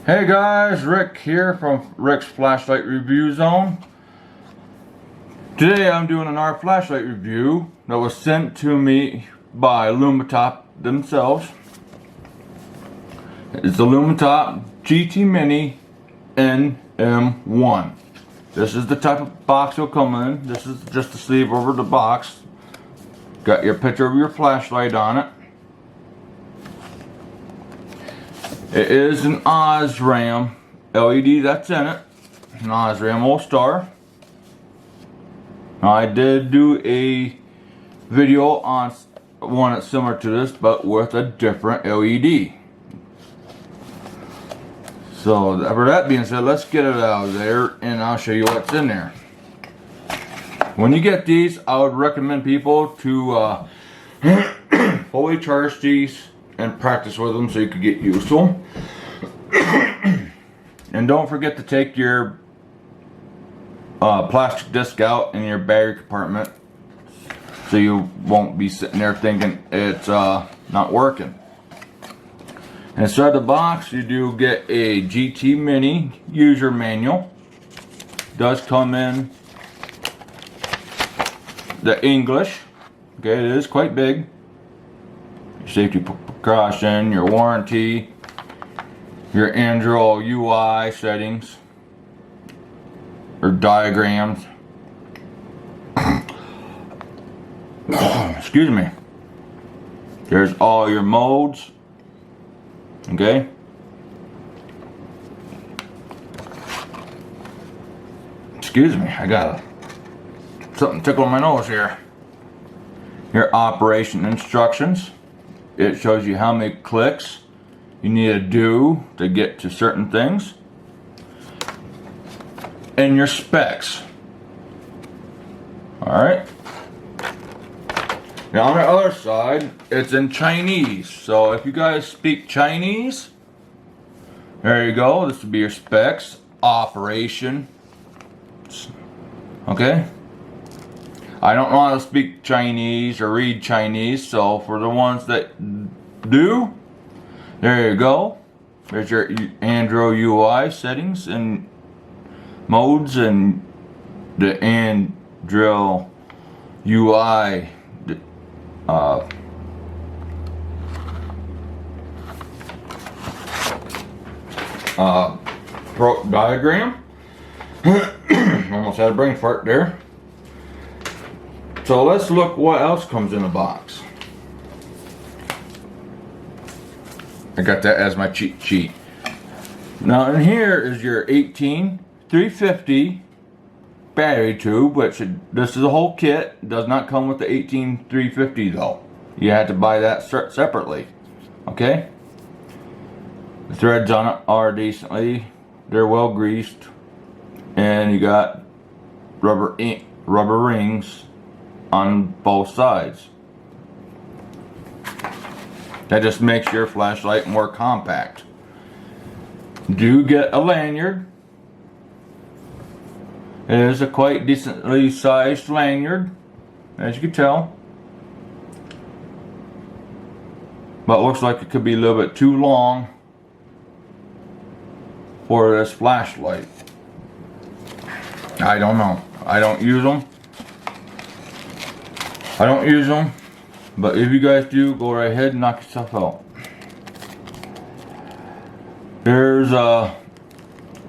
Hey guys, Rick here from Rick's Flashlight Review Zone. Today I'm doing another flashlight review that was sent to me by Lumintop themselves. It's the Lumintop GT MINI NM1. This is the type of box it'll come in. This is just the sleeve over the box. Got your picture of your flashlight on it. It is an Osram LED that's in it. An Osram All-Star. I did do a video on one that's similar to this, but with a different LED. So, for that being said, let's get it out of there and I'll show you what's in there. When you get these, I would recommend people to fully charge these and practice with them so you could get used to them. And don't forget to take your plastic disc out in your battery compartment so you won't be sitting there thinking it's not working. Inside the box you do get a GT Mini user manual. It does come in the English. Okay, it is quite big. Your safety precaution, your warranty, your Android UI settings or diagrams. Excuse me. There's all your modes. Okay. Excuse me, I got something tickling my nose here. Your operation instructions. It shows you how many clicks you need to do to get to certain things. And your specs. Alright. Now on the other side, it's in Chinese. So if you guys speak Chinese, there you go. This would be your specs. Operation. Okay. I don't know how to speak Chinese or read Chinese, so for the ones that do, there you go. There's your Android UI settings and modes and the Android UI diagram. Almost had a brain fart there. So let's look what else comes in the box. I got that as my cheat sheet. Now in here is your 18350 battery tube, which this is a whole kit. It does not come with the 18350 though. You had to buy that separately. Okay? The threads on it are decently. They're well greased. And you got rubber rings on both sides. That just makes your flashlight more compact. Do get a lanyard. It is a quite decently sized lanyard, as you can tell. But it looks like it could be a little bit too long for this flashlight. I don't know. I don't use them. But if you guys do, go right ahead and knock yourself out. There's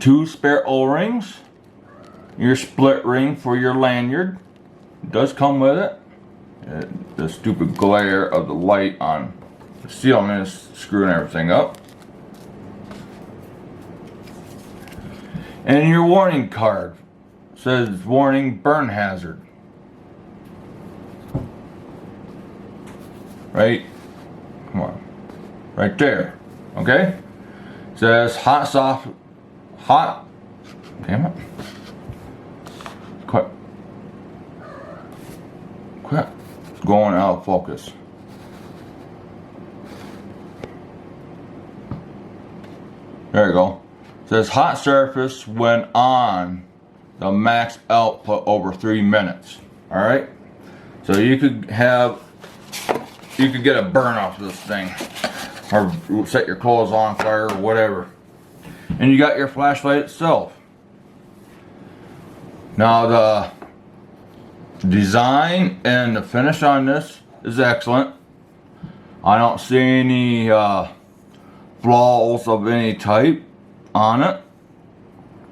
2 spare O-rings. Your split ring for your lanyard. It does come with it. The stupid glare of the light on the ceiling is screwing everything up. And your warning card. It says warning burn hazard. Right, come on, right there, okay? It says hot, damn it. Quit going out of focus. There you go. It says hot surface when on the max output over 3 minutes, all right? So you could get a burn off of this thing, or set your clothes on fire or whatever. And you got your flashlight itself. Now the design and the finish on this is excellent. I don't see any flaws of any type on it.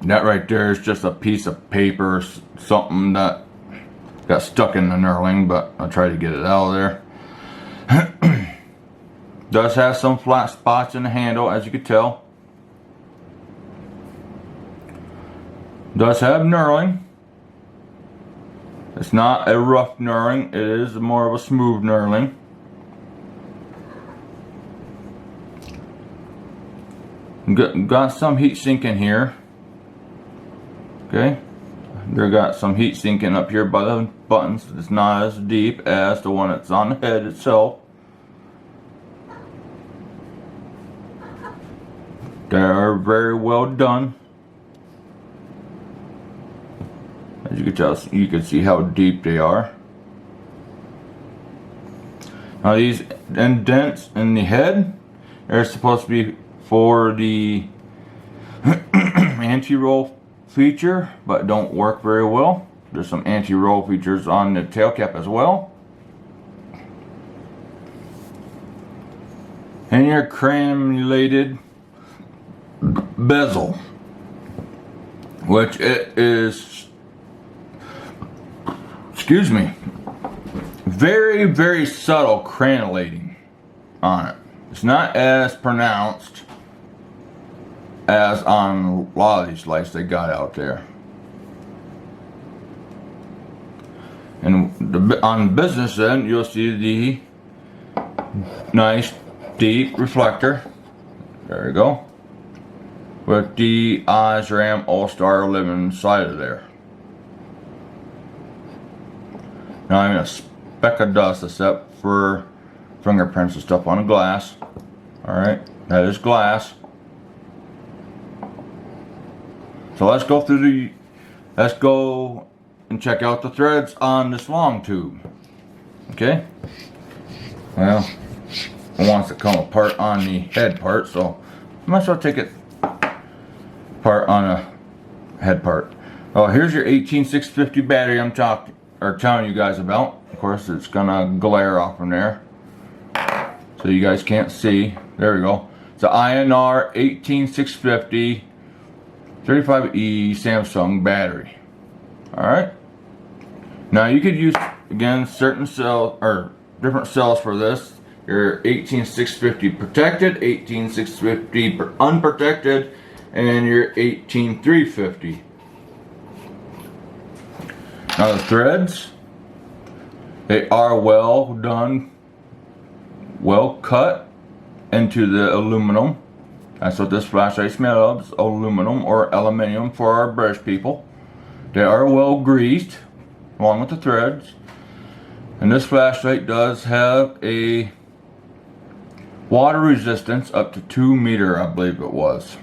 That right there is just a piece of paper, something that got stuck in the knurling, but I'll try to get it out of there. Does have some flat spots in the handle, as you can tell. Does have knurling. It's not a rough knurling, it is more of a smooth knurling. Got some heat sink in here. Okay, they got some heat sinking up here by the buttons. It's not as deep as the one that's on the head itself. They're very well done. As you can tell, you can see how deep they are. Now these indents in the head are supposed to be for the anti-roll feature, but don't work very well. There's some anti-roll features on the tail cap as well. And your cannulated bezel, which it is, excuse me, very, very subtle cannulating on it. It's not as pronounced as on a lot of these lights they got out there. And on the business end, you'll see the nice deep reflector. There you go. With the Osram All-Star Living side of there. Now I'm a speck of dust except for fingerprints and stuff on the glass. Alright, that is glass. So let's go and check out the threads on this long tube. Okay? Well, it wants to come apart on the head part, so I might as well take it apart on a head part. Oh, here's your 18650 battery I'm telling you guys about. Of course, it's gonna glare off from there, so you guys can't see. There we go. It's an INR 18650 35E Samsung battery. Alright. Now you could use, again, certain cells or different cells for this. Your 18650 protected, 18650 unprotected, and your 18350. Now the threads, they are well done, well cut into the aluminum. That's what this flashlight's made of, aluminum or aluminium for our British people. They are well greased along with the threads. And this flashlight does have a water resistance up to 2 meters, I believe it was,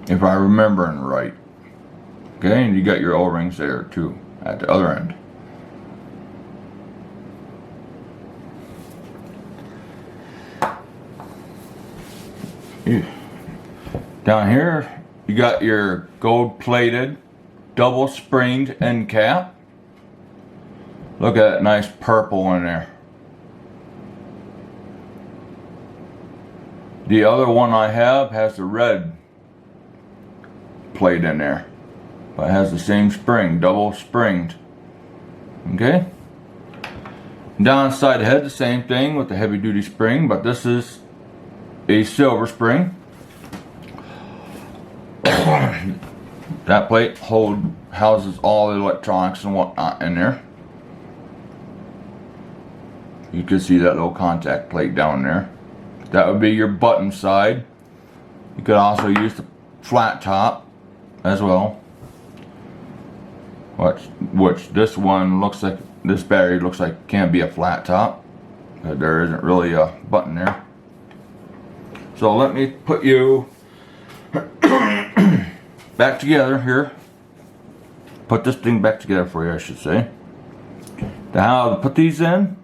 if I remember right. Okay, and you got your O-rings there too at the other end. Down here you got your gold plated double springed end cap. Look at that nice purple in there. The other one I have has the red plate in there, but it has the same spring, double springed. Okay, down inside the head the same thing with the heavy duty spring, but this is a silver spring. That plate houses all the electronics and whatnot in there. You can see that little contact plate down there. That would be your button side. You could also use the flat top as well, which this one looks like, this battery looks like can be a flat top, but there isn't really a button there. So let me put you back together here. Put this thing back together for you, I should say. Now, how to put these in?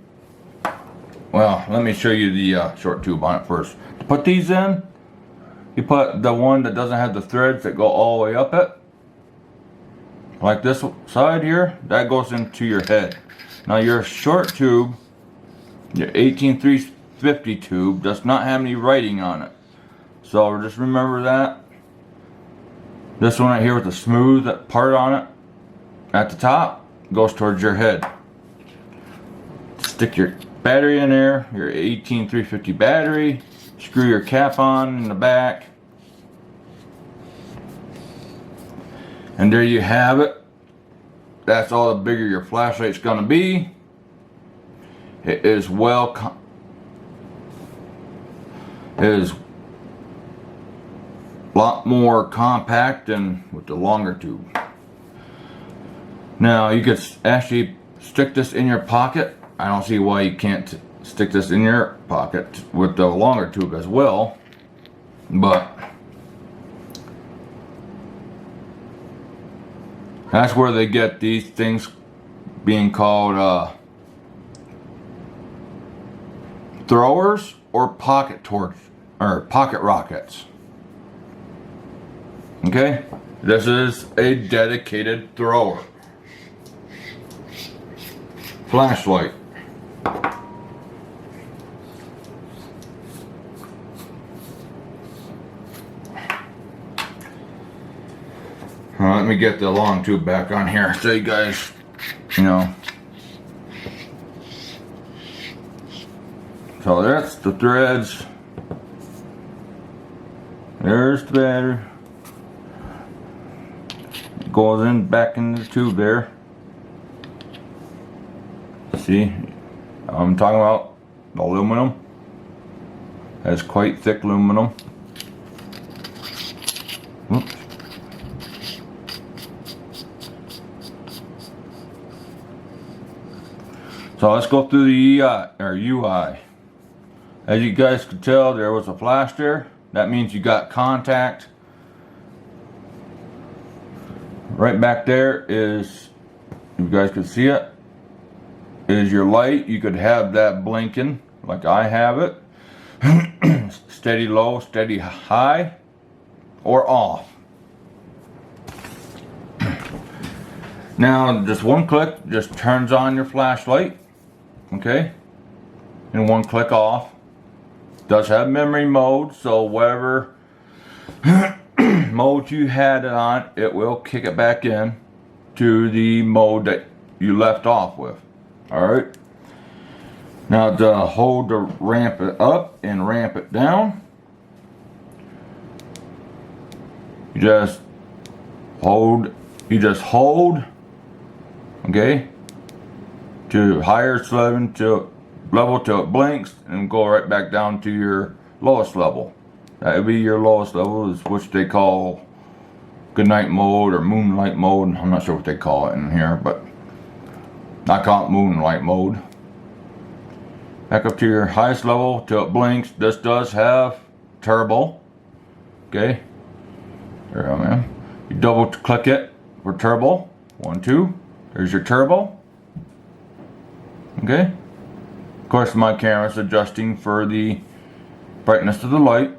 Well, let me show you the short tube on it first. To put these in, You put the one that doesn't have the threads that go all the way up it, like this side here, that goes into your head. Now your short tube, your 18350 tube, does not have any writing on it. So just remember that. This one right here with the smooth part on it at the top goes towards your head. Stick your battery in there, your 18350 battery, screw your cap on in the back, and there you have it. That's all the bigger your flashlight's gonna be. It is a lot more compact than with the longer tube. Now you could actually stick this in your pocket. I don't see why you can't stick this in your pocket with the longer tube as well, but that's where they get these things being called throwers or pocket torch or pocket rockets. Okay, this is a dedicated thrower flashlight. Let me get the long tube back on here so you guys, you know. So that's the threads. There's the battery. It goes in back in the tube there. See, I'm talking about the aluminum. That's quite thick aluminum. Oops. So let's go through the UI. As you guys could tell, there was a flash there. That means you got contact. Right back there is, you guys can see it, is your light. You could have that blinking like I have it. Steady low, steady high, or off. Now just one click just turns on your flashlight. Okay, and one click off. Does have memory mode, so whatever mode you had it on, it will kick it back in to the mode that you left off with. Alright, now to hold to ramp it up and ramp it down, you just hold, okay, to higher level till it blinks, and go right back down to your lowest level. That would be your lowest level, is which they call goodnight mode or moonlight mode. I'm not sure what they call it in here, but I call it moonlight mode. Back up to your highest level till it blinks. This does have turbo. Okay, there you go, man. You double click it for turbo. 1, 2. There's your turbo. Okay. Of course, my camera is adjusting for the brightness of the light,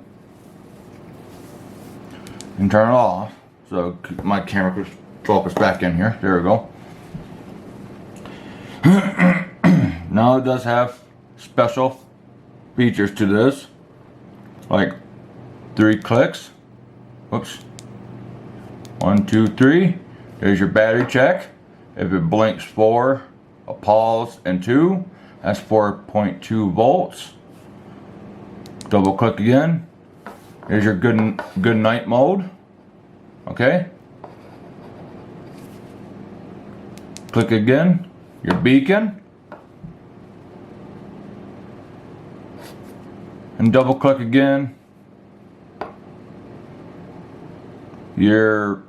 and turn it off so my camera could focus back in here. There we go. Now it does have special features to this, like 3 clicks. Whoops. 1, 2, 3. There's your battery check. If it blinks 4, a pause, and 2, that's 4.2 volts. Double click again. There's your good night mode. Okay. Click again. Your beacon. And double click again. Your,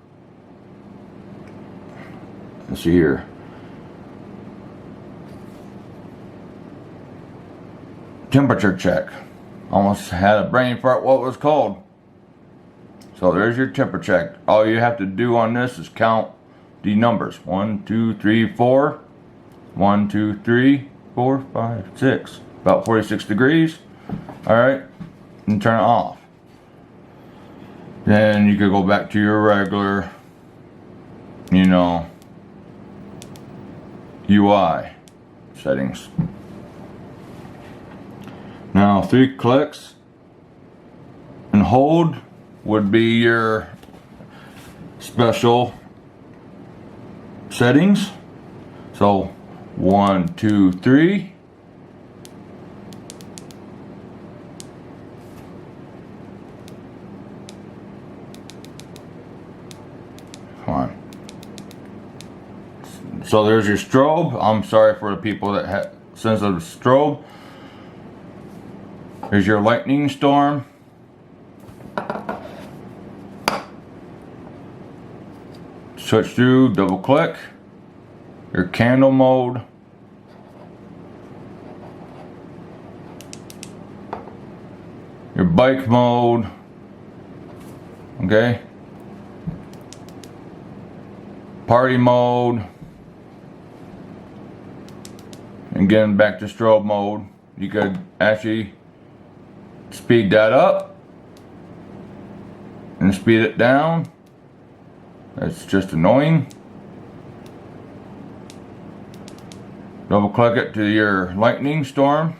let's see here. Temperature check. Almost had a brain fart what it was called. So there's your temperature check. All you have to do on this is count the numbers. 1, 2, 3, 4. 1, 2, 3, 4, 5, 6. About 46 degrees. Alright. And turn it off. Then you could go back to your regular, you know, UI settings. Now 3 clicks and hold would be your special settings. So 1, 2, 3. Come on. So there's your strobe. I'm sorry for the people that have sensitive strobe. Here's your lightning storm. Switch through, double click. Your candle mode. Your bike mode. Okay. Party mode. Again, back to strobe mode. You could actually speed that up and speed it down. That's just annoying. Double click it to your lightning storm.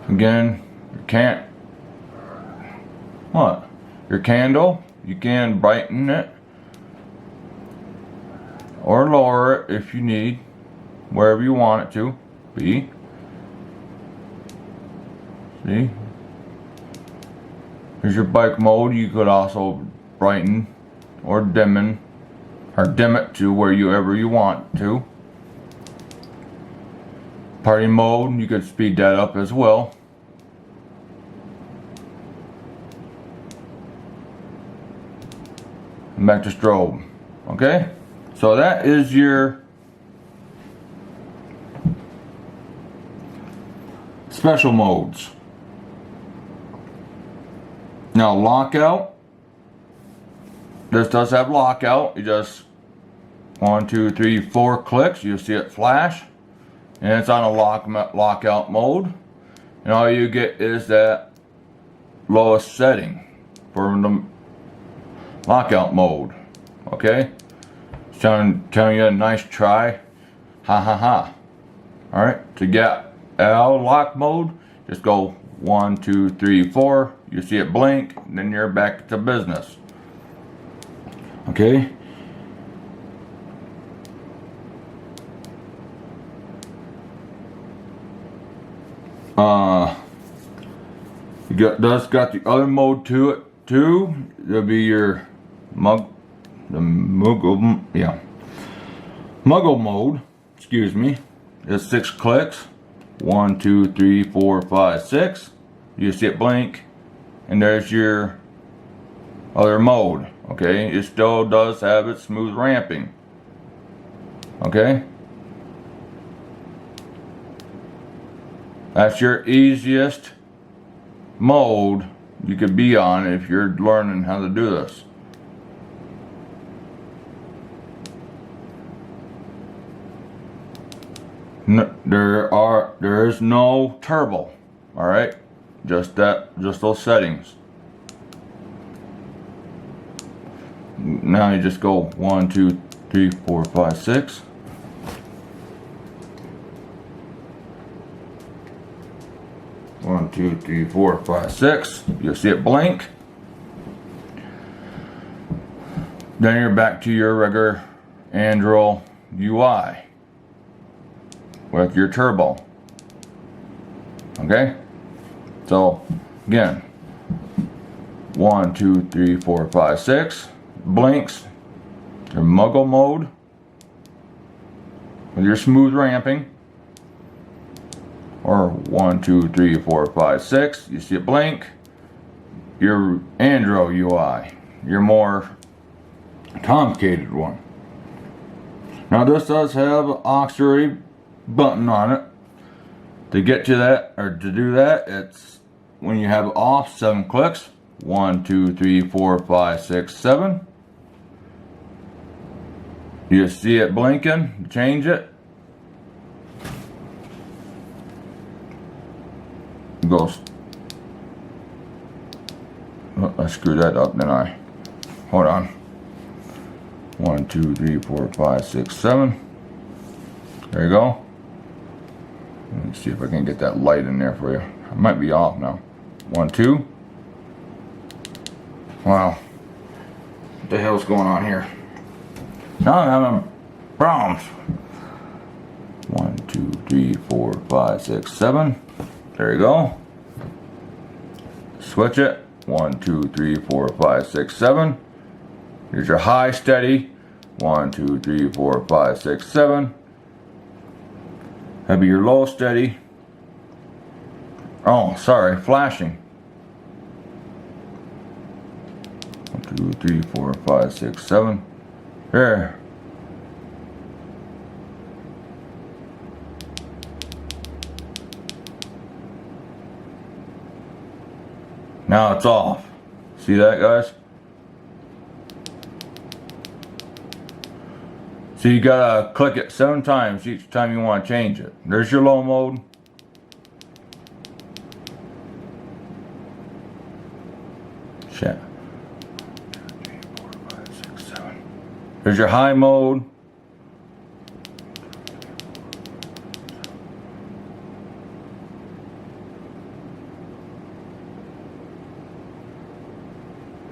Again, you can't. What? Your candle, you can brighten it or lower it if you need, wherever you want it to be. See? Here's your bike mode. You could also brighten or dim it to wherever you want to. Party mode, you could speed that up as well. And back to strobe. Okay? So that is your special modes. Now lockout. This does have lockout. You just 1, 2, 3, 4 clicks. You'll see it flash. And it's on a lockout mode. And all you get is that lowest setting for the lockout mode. Okay? Telling you a nice try. Ha ha ha. Alright, to get out of lock mode, just go 1, 2, 3, 4. You see it blink, and then you're back to business. Okay? Does got the other mode to it too. There'll be your muggle mode. Excuse me. It's 6 clicks. 1, 2, 3, 4, 5, 6. You see it blink, and there's your other mode. Okay, it still does have its smooth ramping. Okay, that's your easiest mode you could be on if you're learning how to do this. No, there is no turbo. All right, just those settings. Now you just go 1, 2, 3, 4, 5, 6. One, 2, 3, 4, 5, 6. You'll see it blink. Then you're back to your regular Android UI with your turbo. Okay? So again, 1, 2, 3, 4, 5, 6. Blinks. Your muggle mode with your smooth ramping. Or 1, 2, 3, 4, 5, 6. You see it blink. Your Android UI. Your more complicated one. Now this does have an auxiliary button on it. To get to that, or to do that, it's when you have off, 7 clicks. 1, 2, 3, 4, 5, 6, 7. You see it blinking. Change it. go. Oh, I screwed that up, didn't I? Hold on. 1, 2, 3, 4, 5, 6, 7. There you go. Let me see if I can get that light in there for you. I might be off now. 1, 2. Wow. What the hell's going on here? Now I'm having problems. 1, 2, 3, 4, 5, 6, 7. There you go. Switch it. 1, 2, 3, 4, 5, 6, 7. Here's your high steady. 1, 2, 3, 4, 5, 6, 7. That'd be your low steady. Oh, sorry, flashing. 1, 2, 3, 4, 5, 6, 7. There. Now it's off. See that, guys? So you gotta click it 7 times each time you want to change it. There's your low mode. Shit. 1, 2, 3, 4, 5, 6, 7. There's your high mode.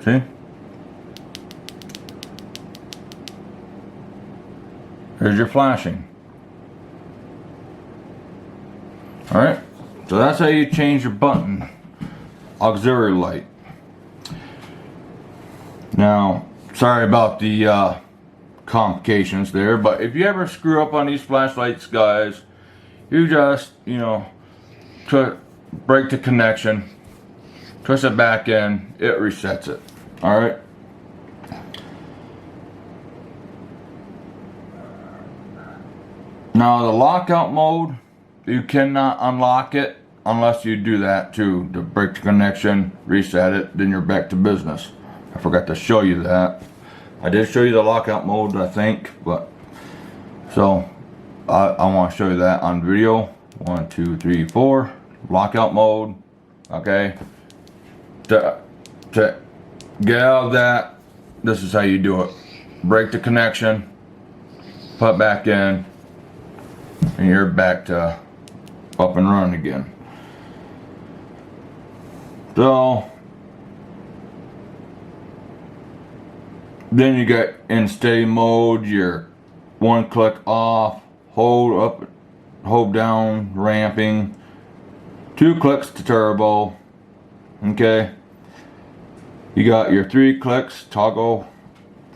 See? Here's your flashing. Alright, so that's how you change your button auxiliary light. Now, sorry about the complications there, but if you ever screw up on these flashlights, guys, you just, you know, break the connection, twist it back in, it resets it. Alright? Now the lockout mode, you cannot unlock it unless you do that too, to break the connection, reset it, then you're back to business. I forgot to show you that. I did show you the lockout mode, I think, but so I want to show you that on video. 1, 2, 3, 4, lockout mode. Okay, to get out of that, this is how you do it. Break the connection, put it back in, and you're back to up and running again. So then you got in steady mode, your 1 click off, hold up, hold down, ramping, 2 clicks to turbo. Okay, you got your 3 clicks, toggle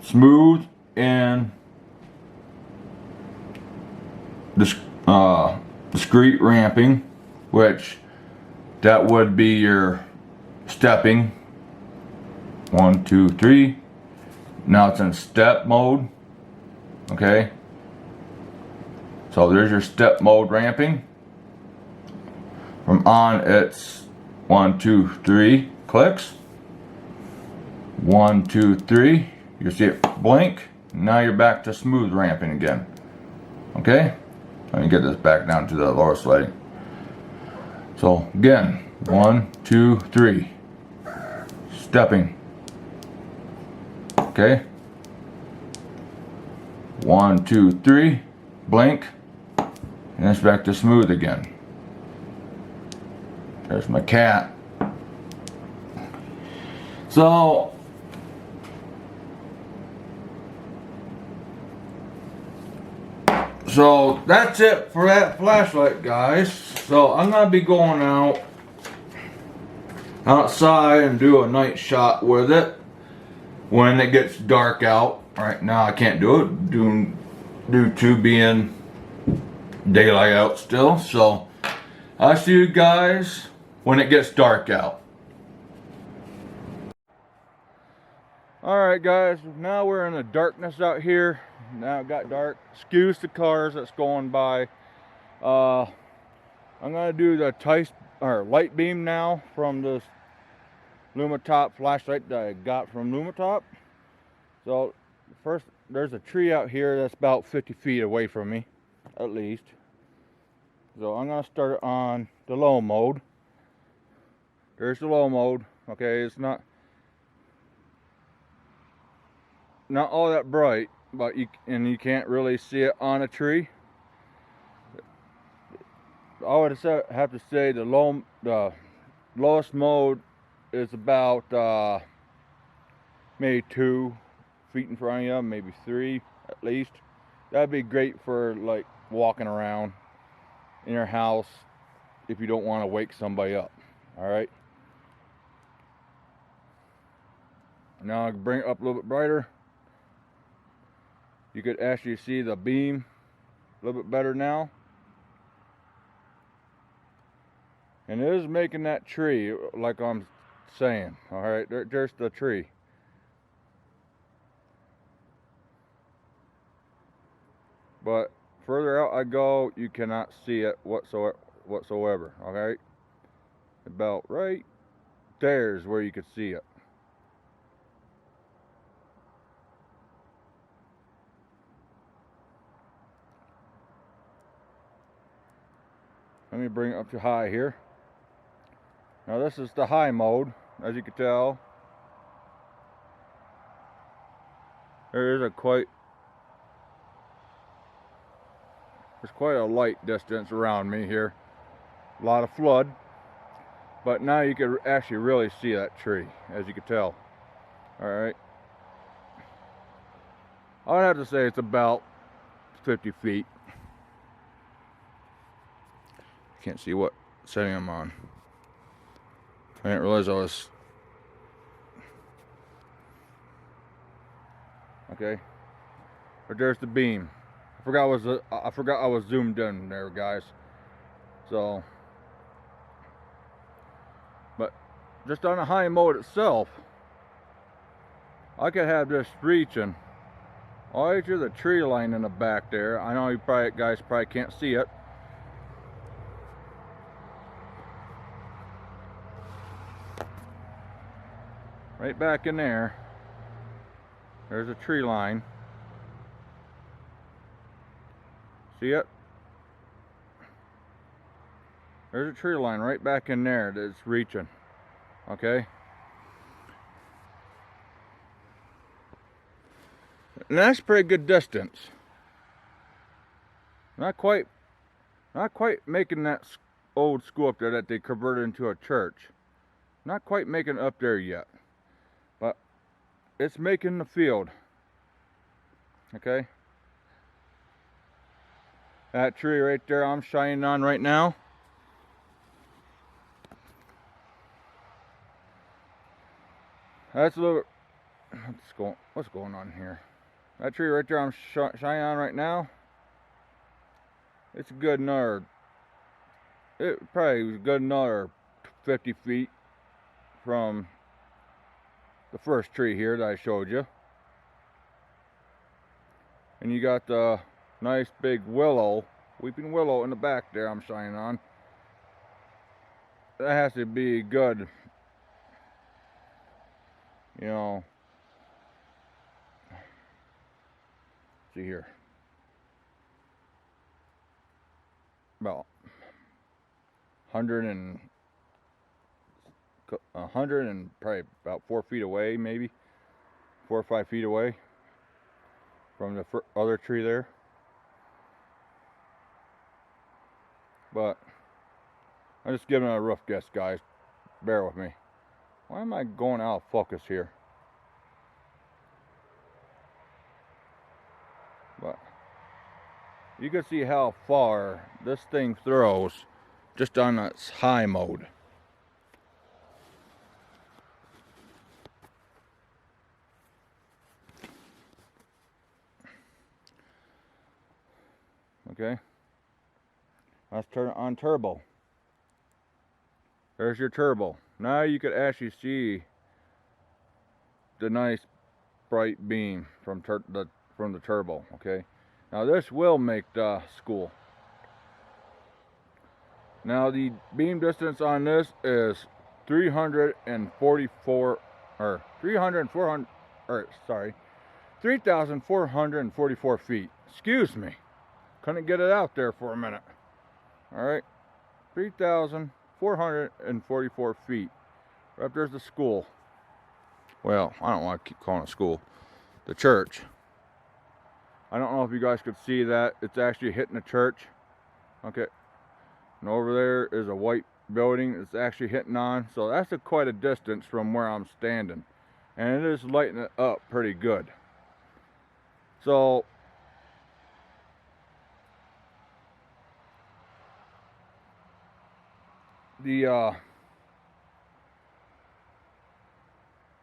smooth, and discrete ramping, which that would be your stepping. 1, 2, 3. Now it's in step mode. Okay, so there's your step mode ramping. From on, it's 1, 2, 3 clicks. 1, 2, 3. You see it blink. Now you're back to smooth ramping again. Okay, let me get this back down to the lower setting. So again, 1, 2, 3. Stepping. Okay. 1, 2, 3. Blink. And it's back to smooth again. There's my cat. So that's it for that flashlight, guys. So I'm gonna be going outside and do a night shot with it when it gets dark out. Right now I can't do it due to being daylight out still. So I'll see you guys when it gets dark out. Alright guys, now we're in the darkness out here. Now it got dark. Excuse the cars that's going by. I'm gonna do the light beam now from this Lumintop flashlight that I got from Lumintop. So first, there's a tree out here that's about 50 feet away from me, at least. So I'm gonna start it on the low mode. There's the low mode. Okay, it's not all that bright, but you can't really see it on a tree. I would have to say the lowest mode is about maybe 2 feet in front of you, maybe 3 at least. That'd be great for like walking around in your house if you don't want to wake somebody up. All right. Now I can bring it up a little bit brighter. You could actually see the beam a little bit better now. And it is making that tree, like I'm saying. All right, there's the tree. But further out I go, you cannot see it whatsoever. All right, about right there's where you could see it. Let me bring it up to high here. Now this is the high mode, as you can tell. There's quite a light distance around me here. A lot of flood, but now you can actually really see that tree, as you can tell. All right. I would have to say it's about 50 feet. Can't see what setting I'm on. I didn't realize I was. Okay. But there's the beam. I forgot I was zoomed in there, guys. So, but just on the high mode itself, I could have this reaching all the way to the tree line in the back there. I know you guys probably can't see it. Right back in there, there's a tree line. See it? There's a tree line right back in there that's reaching. Okay? And that's a pretty good distance. Not quite making that old school up there that they converted into a church. Not quite making it up there yet. But it's making the field. Okay? That tree right there I'm shining on right now. That's a little. What's going on here? That tree right there I'm shining on right now. It's a good another. It probably was a good another 50 feet from the first tree here that I showed you. And you got the nice big weeping willow in the back there I'm shining on. That has to be good, you know. See here, about 100 and probably about 4 feet away, maybe 4 or 5 feet away from the other tree there. But I'm just giving it a rough guess, guys. Bear with me. Why am I going out of focus here? But you can see how far this thing throws just on its high mode. Okay, let's turn it on turbo. There's your turbo. Now you could actually see the nice bright beam from the turbo. Okay, now this will make the school. Now the beam distance on this is 3,444 feet. Excuse me. Couldn't get it out there for a minute. All right, 3,444 feet. Right up there's the school. Well, I don't want to keep calling it school. The church. I don't know if you guys could see that. It's actually hitting the church. Okay. And over there is a white building it's actually hitting on. So that's quite a distance from where I'm standing. And it is lighting it up pretty good. So the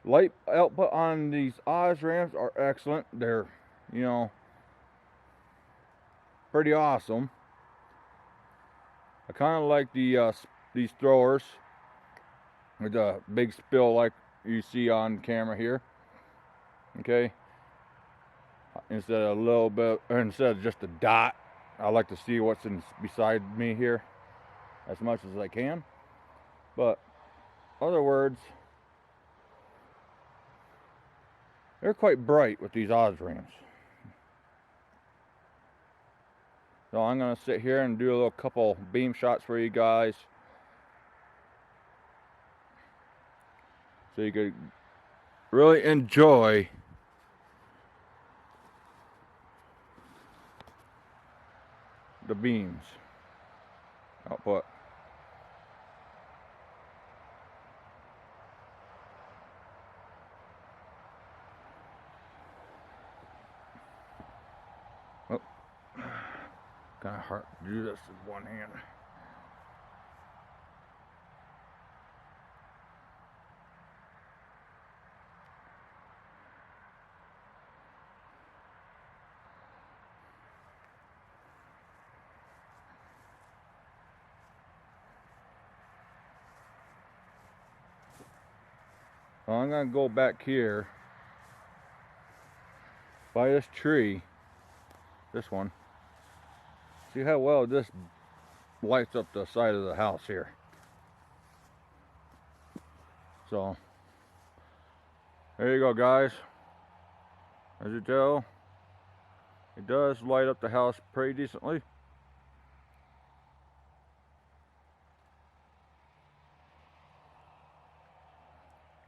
light output on these Osrams are excellent. They're, you know, pretty awesome. I kind of like the these throwers with a big spill like you see on camera here. Okay, instead of a little bit, or instead of just a dot, I like to see what's beside me here as much as I can. But other words, they're quite bright with these Osrams. So I'm going to sit here and do a little couple beam shots for you guys, so you could really enjoy the beams output. Oh, kind of hard to do this with one hand. Well, I'm going to go back here by this tree, this one. See how well this lights up the side of the house here. So there you go, guys. As you tell, it does light up the house pretty decently.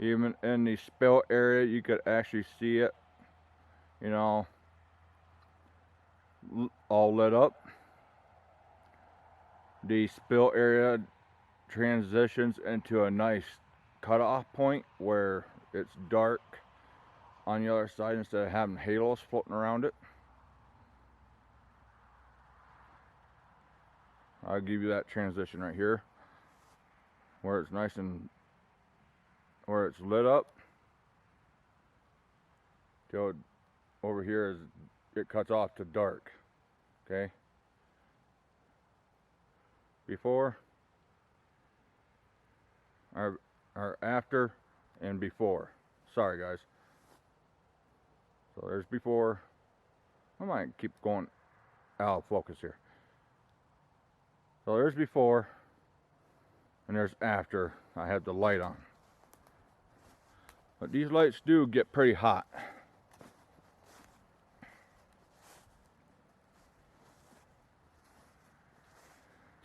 Even in the spill area, you could actually see it, you know, all lit up. The spill area transitions into a nice cutoff point where it's dark on the other side instead of having halos floating around it. I'll give you that transition right here, where it's nice and where it's lit up. Till over here is it cuts off to dark. Okay. Before, or after, and before. Sorry, guys. So there's before. I might keep going out of focus here. So there's before, and there's after I have the light on. But these lights do get pretty hot.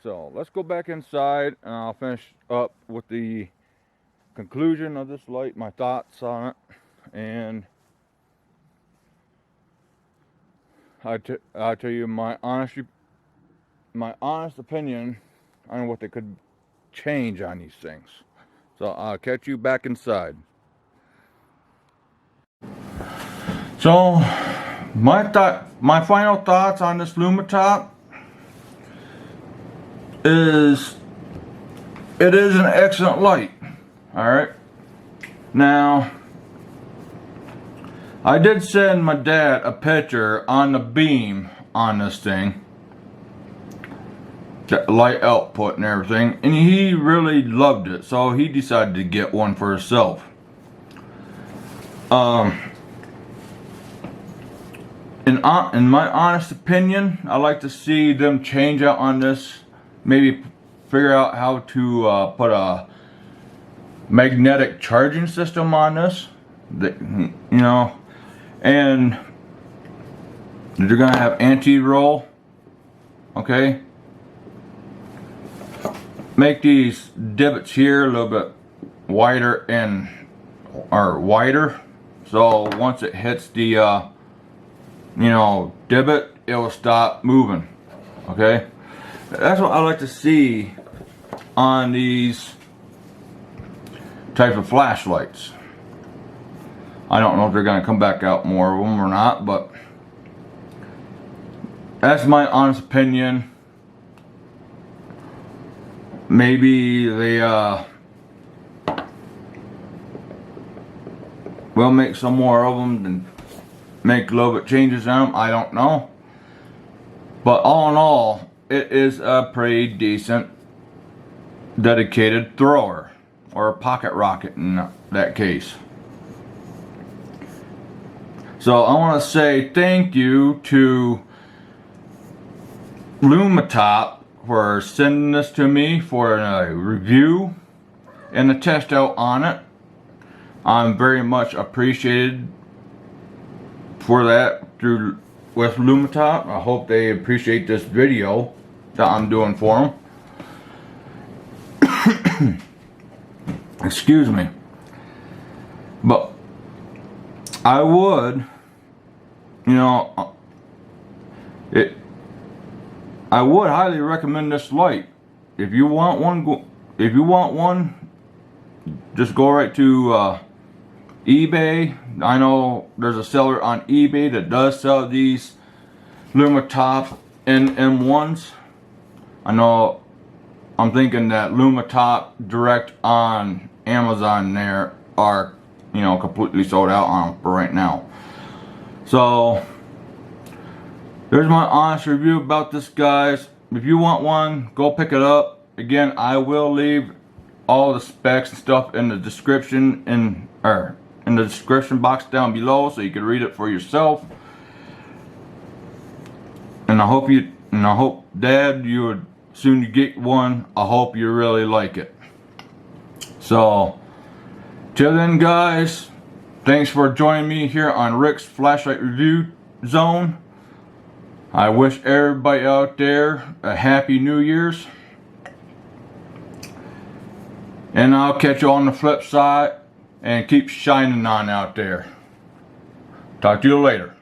So let's go back inside and I'll finish up with the conclusion of this light, my thoughts on it, and I'll tell you my honest opinion on what they could change on these things. So I'll catch you back inside. So my final thoughts on this Lumintop is it is an excellent light. All right. Now, I did send my dad a picture on the beam on this thing, the light output and everything, and he really loved it, so he decided to get one for himself. In my honest opinion, I like to see them change out on this. Maybe figure out how to put a magnetic charging system on this. You know, and they're gonna have anti-roll. Okay. Make these divots here a little bit wider wider, so once it hits the you know, divot, it will stop moving. Okay, that's what I like to see on these type of flashlights. I don't know if they're going to come back out more of them or not, but that's my honest opinion. Maybe they will make some more of them and make a little bit changes on them. I don't know, but all in all, it is a pretty decent dedicated thrower, or a pocket rocket in that case. So I want to say thank you to Lumintop for sending this to me for a review and a test out on it. I'm very much appreciated for that with Lumintop. I hope they appreciate this video that I'm doing for them. Excuse me. But I would, you know, I would highly recommend this light. If you want one, just go right to eBay. I know there's a seller on eBay that does sell these Lumintop NM1s. I know, I'm thinking that Lumintop direct on Amazon there are, you know, completely sold out on them for right now. So there's my honest review about this, guys. If you want one, go pick it up. Again, I will leave all the specs and stuff in the description in the description box down below, so you can read it for yourself. And I hope Dad, you would soon get one. I hope you really like it. So till then, guys, thanks for joining me here on Rick's Flashlight Review Zone. I wish everybody out there a happy New Year's. And I'll catch you on the flip side, and keep shining on out there. Talk to you later.